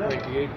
28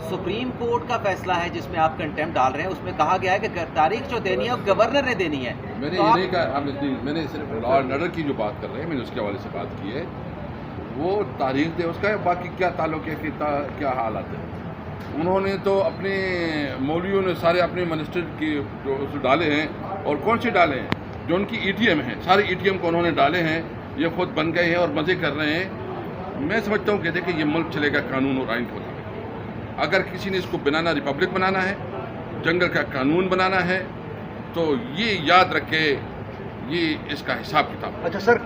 supreme court کا فیصلہ ہے جس میں آپ کنٹمپٹ ڈال رہے ہیں، اس میں کہا گیا ہے کہ تاریخ جو دینی ہے وہ گورنر نے دینی ہے. میں نے تو یہ آپ- نہیں کہا، میں نے صرف لا اینڈ آرڈر کی جو بات کر رہے ہیں میں نے اس کے حوالے سے بات کی ہے. وہ تاریخ دے اس کا، باقی کیا تعلق ہے کہ کیا حالات ہیں. انہوں نے تو اپنے مولویوں نے سارے اپنے منسٹر کی جو اس ڈالے ہیں، اور کون سے ڈالے ہیں؟ جو ان کی ای ٹی ایم ہیں، سارے ای ٹی ایم کو انہوں نے ڈالے ہیں. یہ خود بن گئے ہیں اور مزے کر رہے ہیں. میں سمجھتا ہوں کہ دیکھیں یہ ملک چلے گا قانون اور آئین کو. اگر کسی نے اس کو بنانا ریپبلک بنانا ہے، جنگل کا قانون بنانا ہے، تو یہ یاد رکھے یہ اس کا حساب کتاب. اچھا سر،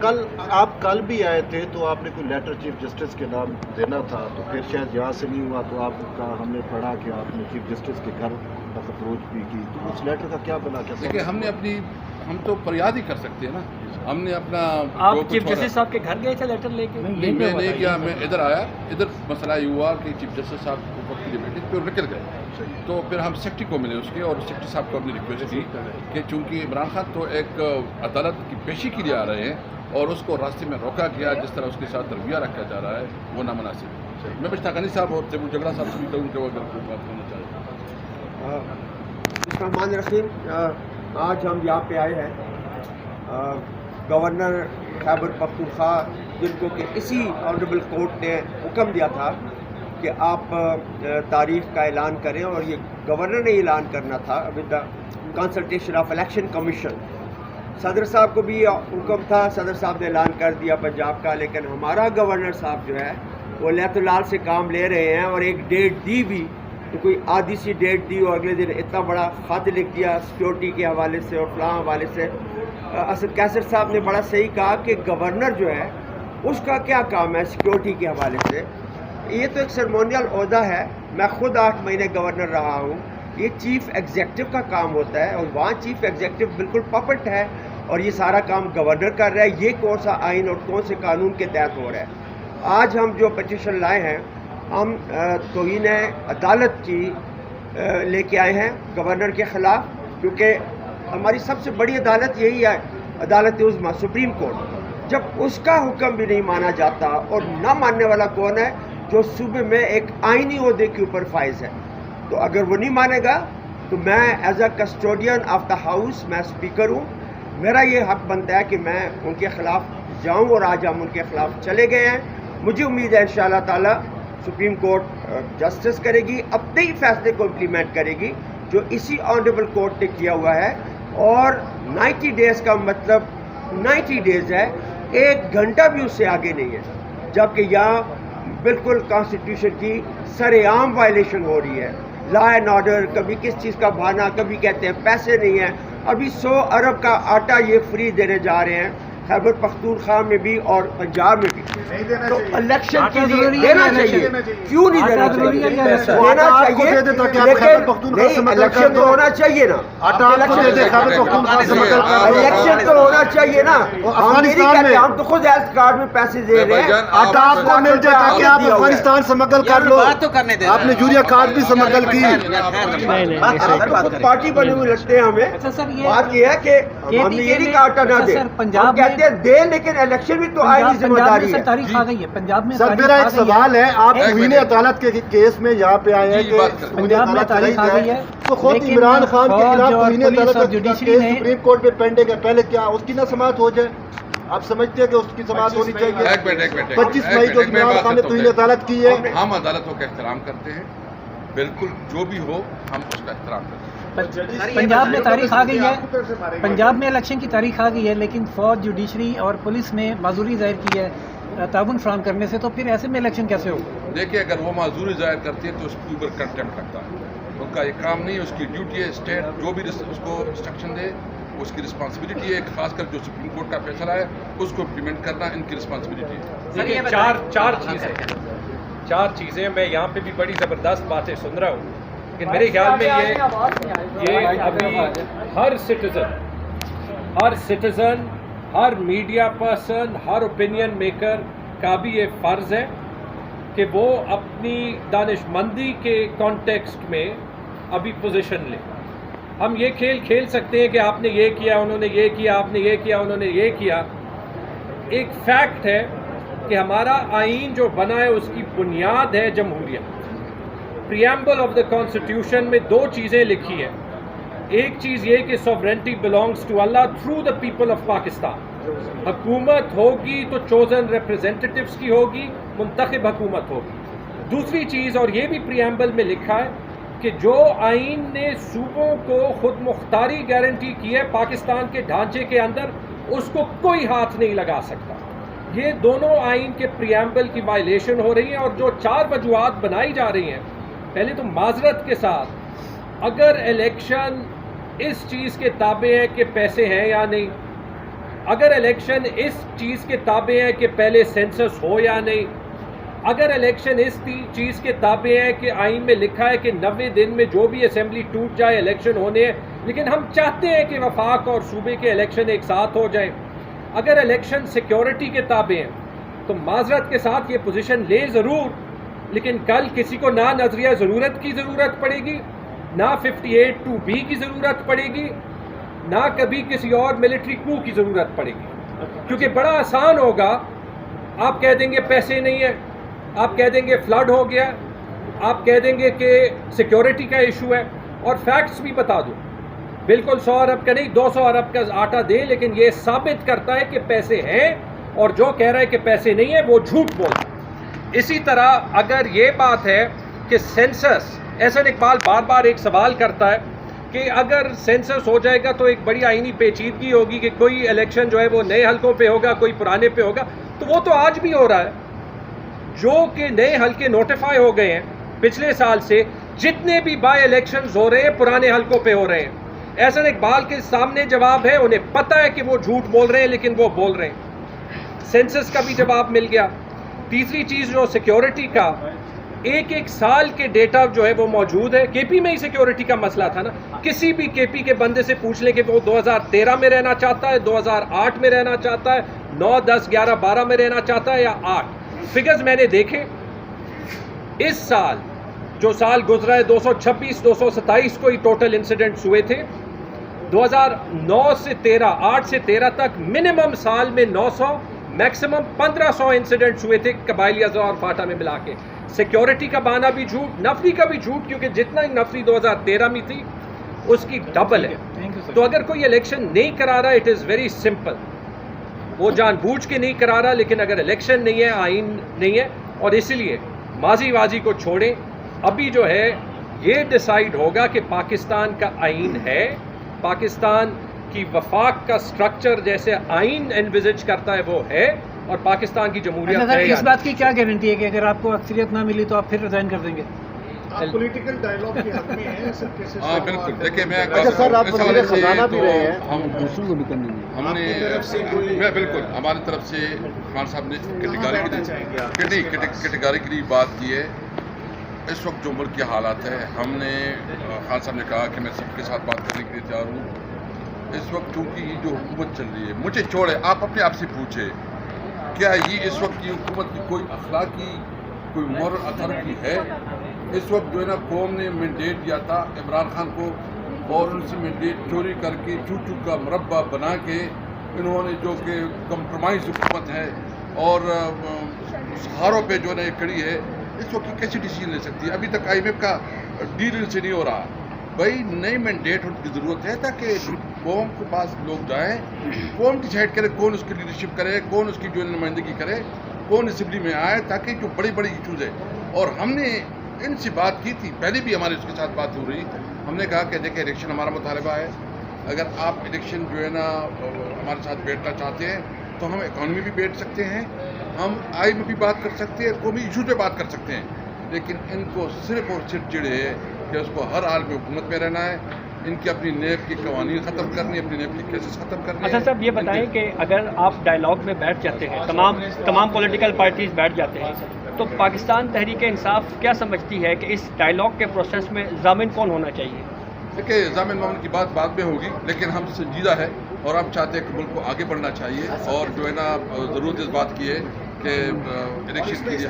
آپ کل بھی آئے تھے تو آپ نے کوئی لیٹر چیف جسٹس کے نام دینا تھا، تو پھر شاید یہاں سے نہیں ہوا، تو آپ کا ہم نے پڑھا کہ آپ نے چیف جسٹس کے گھر تک اپروچ بھی کی. تو اس لیٹر کا کیا بنا؟ دیکھیں ہم تو فریاد ہی کر سکتے ہیں نا. ہم نے اپنا آپ چیف جسٹس صاحب کے گھر گئے تھے لیٹر لے کے؟ نہیں، میں نہیں گیا. میں ادھر آیا. ادھر مسئلہ یہ ہوا کہ چیف جسٹس صاحب وقت کے لیے بیٹھے پھر نکل گئے. تو پھر ہم سیکٹری کو ملے اس کے، اور سیکٹری صاحب کو اپنی ریکویسٹ کی کہ چونکہ عمران خان تو ایک عدالت کی پیشی کے لیے آ رہے ہیں اور اس کو راستے میں روکا گیا، جس طرح اس کے ساتھ رویہ رکھا جا رہا ہے وہ نامناسب ہے. میں بشتا غنی صاحب اور تیمور جگڑا صاحب سے بھی کہوں کہ وہ اگر کوئی بات کرنا چاہے. بسم اللہ الرحمن الرحیم. آج ہم یہاں پہ آئے ہیں گورنر خیبر پختونخوا، جن کو کہ اسی آنریبل کورٹ نے حکم دیا تھا کہ آپ تاریخ کا اعلان کریں، اور یہ گورنر نے اعلان کرنا تھا with the consultation of election commission. صدر صاحب کو بھی حکم تھا، صدر صاحب نے اعلان کر دیا پنجاب کا، لیکن ہمارا گورنر صاحب جو ہے وہ لیت لال سے کام لے رہے ہیں، اور ایک ڈیٹ دی بھی تو کوئی آدھی سی ڈیٹ دی اور اگلے دن اتنا بڑا خط لکھ دیا سیکورٹی کے حوالے سے اور فلاں حوالے سے. اسد کیسر صاحب نے بڑا صحیح کہا کہ گورنر جو ہے اس کا کیا کام ہے سیکورٹی کے حوالے سے. یہ تو ایک سرمونیل عہدہ ہے. میں خود 8 مہینے گورنر رہا ہوں. یہ چیف ایگزیکٹو کا کام ہوتا ہے، اور وہاں چیف ایگزیکٹو بالکل پپٹ ہے، اور یہ سارا کام گورنر کر رہا ہے. یہ کون سا آئین اور کون سے قانون کے تحت ہو رہا ہے؟ آج ہم جو پٹیشن لائے ہیں، ہم توہین عدالت کی لے کے آئے ہیں گورنر کے خلاف، کیونکہ ہماری سب سے بڑی عدالت یہی ہے، عدالت عظمیٰ سپریم کورٹ. جب اس کا حکم بھی نہیں مانا جاتا، اور نہ ماننے والا کون ہے؟ جو صوبے میں ایک آئینی عہدے کے اوپر فائز ہے. تو اگر وہ نہیں مانے گا تو میں as a custodian of the house, میں اسپیکر ہوں، میرا یہ حق بنتا ہے کہ میں ان کے خلاف جاؤں، اور آج ہم ان کے خلاف چلے گئے ہیں. مجھے امید ہے انشاءاللہ تعالی سپریم کورٹ جسٹس کرے گی، اپنے ہی فیصلے کو امپلیمنٹ کرے گی جو اسی آنریبل کورٹ نے کیا ہوا ہے. اور 90 ڈیز کا مطلب 90 ڈیز ہے، 1 گھنٹہ بھی اس سے آگے نہیں ہے. جبکہ یہاں بالکل کانسٹیٹیوشن کی سر عام وائلیشن ہو رہی ہے. لا اینڈ آرڈر، کبھی کس چیز کا بہانہ، کبھی کہتے ہیں پیسے نہیں ہیں. ابھی 100 ارب کا آٹا یہ فری دینے جا رہے ہیں خیبر پختونخوا میں بھی اور پنجاب میں بھی. تو الیکشن کے لیے دینا چاہیے، کیوں نہیں دینا چاہیے؟ دینا چاہیے، لیکن الیکشن تو ہونا چاہیے نا. الیکشن تو ہونا چاہیے نا. ہم نہیں کہتے، ہم تو خود ہیلتھ کارڈ میں پیسے دے رہے ہیں. آٹا آپ کو مل جائے تاکہ آپ افغانستان سمگل کر لو. بات تو کرنے دیں. آپ نے یوریا کارڈ بھی سمگل کی. خود پارٹی بنے ہوئے لگتے ہیں ہمیں. بات یہ ہے کہ ہم نے یہ نہیں کہا آٹا نہ دے، ہم کہتے ہیں دے، لیکن الیکشن بھی تو آئینی ذمہ داری ہے. تاریخ آ گئی ہے پنجاب میں. سر میرا ایک سوال ہے، آپ توہین عدالت کے کیس میں یہاں پہ آئے ہیں کہ پنجاب میں تاریخ آ گئی ہے، تو خود عمران خان کے خلاف توہین عدالت کا کیس سپریم کورٹ میں پینڈنگ ہے. پہلے کیا اس کی نہ سماعت ہو جائے؟ آپ سمجھتے ہیں کہ اس کی سماعت ہونی چاہیے؟ 25 مئی کو عمران خان نے توہین عدالت کی ہے. ہم عدالتوں کا احترام کرتے ہیں، بالکل جو بھی ہو ہم اس کا احترام کرتے ہیں. پنجاب میں تاریخ آ گئی ہے، پنجاب میں الیکشن کی تاریخ آ گئی ہے، لیکن فوج، جوڈیشری اور پولیس نے معذوری ظاہر کی ہے تعاون فراہم کرنے سے. تو پھر ایسے میں الیکشن کیسے ہوگا؟ دیکھیے، اگر وہ معذوری ظاہر کرتی ہے تو اس کے اوپر کنٹمپٹ لگتا ہے. ان کا یہ کام نہیں ہے، اس کی ڈیوٹی ہے. اسٹیٹ جو بھی اس کو انسٹرکشن دے اس کی رسپانسبلٹی ہے. خاص کر جو سپریم کورٹ کا فیصلہ ہے اس کو امپلیمنٹ کرنا ان کی رسپانسبلٹی ہے. دیکھیے چار چیزیں میں یہاں پہ بھی بڑی زبردست باتیں سن رہا ہوں، لیکن میرے خیال میں یہ ابھی ہر سٹیزن، ہر میڈیا پرسن، ہر اوپینین میکر کا بھی یہ فرض ہے کہ وہ اپنی دانش مندی کے کانٹیکسٹ میں ابھی پوزیشن لے. ہم یہ کھیل سکتے ہیں کہ آپ نے یہ کیا، انہوں نے یہ کیا، آپ نے یہ کیا، انہوں نے یہ کیا. ایک فیکٹ ہے کہ ہمارا آئین جو بنا ہے اس کی بنیاد ہے جمہوریت. پریامبل آف دا کانسٹیٹیوشن میں دو چیزیں لکھی ہیں. ایک چیز یہ کہ sovereignty belongs to Allah through the people of Pakistan. حکومت ہوگی تو چوزن ریپرزینٹیٹیوز کی ہوگی, منتخب حکومت ہوگی. دوسری چیز, اور یہ بھی پریامبل میں لکھا ہے, کہ جو آئین نے صوبوں کو خود مختاری گارنٹی کی ہے پاکستان کے ڈھانچے کے اندر, اس کو کوئی ہاتھ نہیں لگا سکتا. یہ دونوں آئین کے پریامبل کی وائلیشن ہو رہی ہے. اور جو 4 وجوہات بنائی جا رہی ہیں, پہلے تو معذرت کے ساتھ, اگر الیکشن اس چیز کے تابع ہے کہ پیسے ہیں یا نہیں, اگر الیکشن اس چیز کے تابع ہے کہ پہلے سینسس ہو یا نہیں, اگر الیکشن اس چیز کے تابع ہے کہ آئین میں لکھا ہے کہ 90 دن میں جو بھی اسمبلی ٹوٹ جائے الیکشن ہونے ہیں, لیکن ہم چاہتے ہیں کہ وفاق اور صوبے کے الیکشن ایک ساتھ ہو جائیں, اگر الیکشن سیکیورٹی کے تابع ہیں, تو معذرت کے ساتھ یہ پوزیشن لے ضرور, لیکن کل کسی کو نہ نظریہ ضرورت کی ضرورت پڑے گی, نہ 58(2)B کی ضرورت پڑے گی, نہ کبھی کسی اور ملٹری کو کی ضرورت پڑے گی. کیونکہ بڑا آسان ہوگا, آپ کہہ دیں گے پیسے نہیں ہیں, آپ کہہ دیں گے فلڈ ہو گیا, آپ کہہ دیں گے کہ سیکیورٹی کا ایشو ہے, اور فیکٹس بھی بتا دو, بالکل 100 ارب کا نہیں 200 ارب کا آٹا دے, لیکن یہ ثابت کرتا ہے کہ پیسے ہیں, اور جو کہہ رہا ہے کہ پیسے نہیں ہیں وہ جھوٹ بولتا. اسی طرح اگر یہ بات ہے کہ سینسس, احسن اقبال بار بار ایک سوال کرتا ہے کہ اگر سینسس ہو جائے گا تو ایک بڑی آئینی پیچیدگی ہوگی کہ کوئی الیکشن جو ہے وہ نئے حلقوں پہ ہوگا, کوئی پرانے پہ ہوگا. تو وہ تو آج بھی ہو رہا ہے, جو کہ نئے حلقے نوٹیفائی ہو گئے ہیں پچھلے سال سے, جتنے بھی بائی الیکشنز ہو رہے ہیں پرانے حلقوں پہ ہو رہے ہیں. احسن اقبال کے سامنے جواب ہے, انہیں پتہ ہے کہ وہ جھوٹ بول رہے ہیں لیکن وہ بول رہے ہیں. سینسس کا بھی جواب مل گیا. تیسری چیز جو سیکیورٹی کا, ایک سال کے ڈیٹا جو ہے وہ موجود ہے. کے پی میں ہی سیکیورٹی کا مسئلہ تھا نا, کسی بھی کے پی کے بندے سے پوچھ لیں کہ وہ 2013 میں رہنا چاہتا ہے, 2008 میں رہنا چاہتا ہے, 9, 10, 11, 12 میں رہنا چاہتا ہے یا 8. فگرز میں نے دیکھے, اس سال جو سال گزرا ہے 226, 227 کوئی ٹوٹل انسیڈنٹس ہوئے تھے. 2009 سے 13, 8 سے 13 تک منیمم سال میں 900, میکسیمم 1500 انسیڈنٹس ہوئے تھے قبائلی اضلاع اور فاٹا میں ملا کے. سیکیورٹی کا بہانہ بھی جھوٹ, نفری کا بھی جھوٹ, کیونکہ جتنا ہی نفری 2013 میں تھی اس کی ڈبل ہے. تو اگر کوئی الیکشن نہیں کرا رہا, اٹ از ویری سمپل, وہ جان بوجھ کے نہیں کرا رہا. لیکن اگر الیکشن نہیں ہے, آئین نہیں ہے, اور اس لیے ماضی واضی کو چھوڑیں, ابھی جو ہے یہ ڈیسائیڈ ہوگا کہ پاکستان کا آئین ہے, پاکستان کی وفاق کا سٹرکچر جیسے آئین انویزج کرتا ہے وہ ہے, اور پاکستان کی جمہوریت ہے. اس بات کی کیا گارنٹی ہے کہ اگر آپ کو اکثریت نہ ملی تو آپ پھر ریزائن کر دیں گے؟ آپ پولیٹیکل ڈائیلاگ کے حق میں ہیں سر, کیسے؟ ہاں بالکل. دیکھیں میں سر آپ وزیر خزانہ بھی رہے ہیں, ہم دوسروں کو بھی کرنے دیں. ہم نے میں بالکل ہماری طرف سے خان صاحب نے کیٹیگریکلی بات کی ہے. اس وقت جو ملک کے حالات ہیں, ہم نے خان صاحب نے کہا کہ میں سب کے ساتھ بات کرنے کے لیے تیار ہوں. اس وقت چونکہ یہ جو حکومت چل رہی ہے, مجھے چھوڑے, آپ اپنے آپ سے پوچھیں کیا یہ اس وقت کی حکومت کی کوئی اخلاقی, کوئی مورل اتھارٹی ہے؟ اس وقت جو ہے نا قوم نے مینڈیٹ دیا تھا عمران خان کو, اور ان سے مینڈیٹ چوری کر کے چوچو کا مربع بنا کے انہوں نے جو کہ کمپرومائز حکومت ہے اور سہاروں پہ جو ہے نا یہ کڑی ہے, اس وقت کیسے ڈیسیجن لے سکتی ہے؟ ابھی تک IMF کا ڈیل سے نہیں ہو رہا. بھائی نئی مینڈیٹ کی ضرورت ہے تاکہ قوم کے پاس لوگ جائیں, قوم ڈیسائیڈ کرے کون اس کی لیڈرشپ کرے, کون اس کی جو نمائندگی کرے, کون اسمبلی میں آئے, تاکہ جو بڑی بڑی ایشوز ہیں. اور ہم نے ان سے بات کی تھی, پہلے بھی ہمارے اس کے ساتھ بات ہو رہی. ہم نے کہا کہ دیکھیں الیکشن ہمارا مطالبہ ہے, اگر آپ الیکشن جو ہے نا ہمارے ساتھ بیٹھنا چاہتے ہیں تو ہم اکانومی بھی بیٹھ سکتے ہیں, ہم آئی میں بھی بات کر سکتے ہیں, قومی ایشوز پہ بات کر سکتے ہیں. لیکن ان کو صرف اور صرف چڑ ہے کہ اس کو ہر حال میں حکومت میں رہنا ہے, ان کی اپنی نیب کی قوانین ختم کرنی, اپنی نیب کی کیسز ختم کرنی. اچھا صاحب یہ بتائیں کہ اگر آپ ڈائیلاگ میں بیٹھ جاتے ہیں, تمام پولیٹیکل پارٹیز بیٹھ جاتے ہیں, تو پاکستان تحریک انصاف کیا سمجھتی ہے کہ اس ڈائیلاگ کے پروسیس میں ضامن کون ہونا چاہیے؟ دیکھیے ضامن معاملے کی بات بعد میں ہوگی, لیکن ہم سنجیدہ ہے اور ہم چاہتے ہیں کہ ملک کو آگے بڑھنا چاہیے, اور جو ہے نا ضرورت اس بات کی ہے کہ الیکشن کی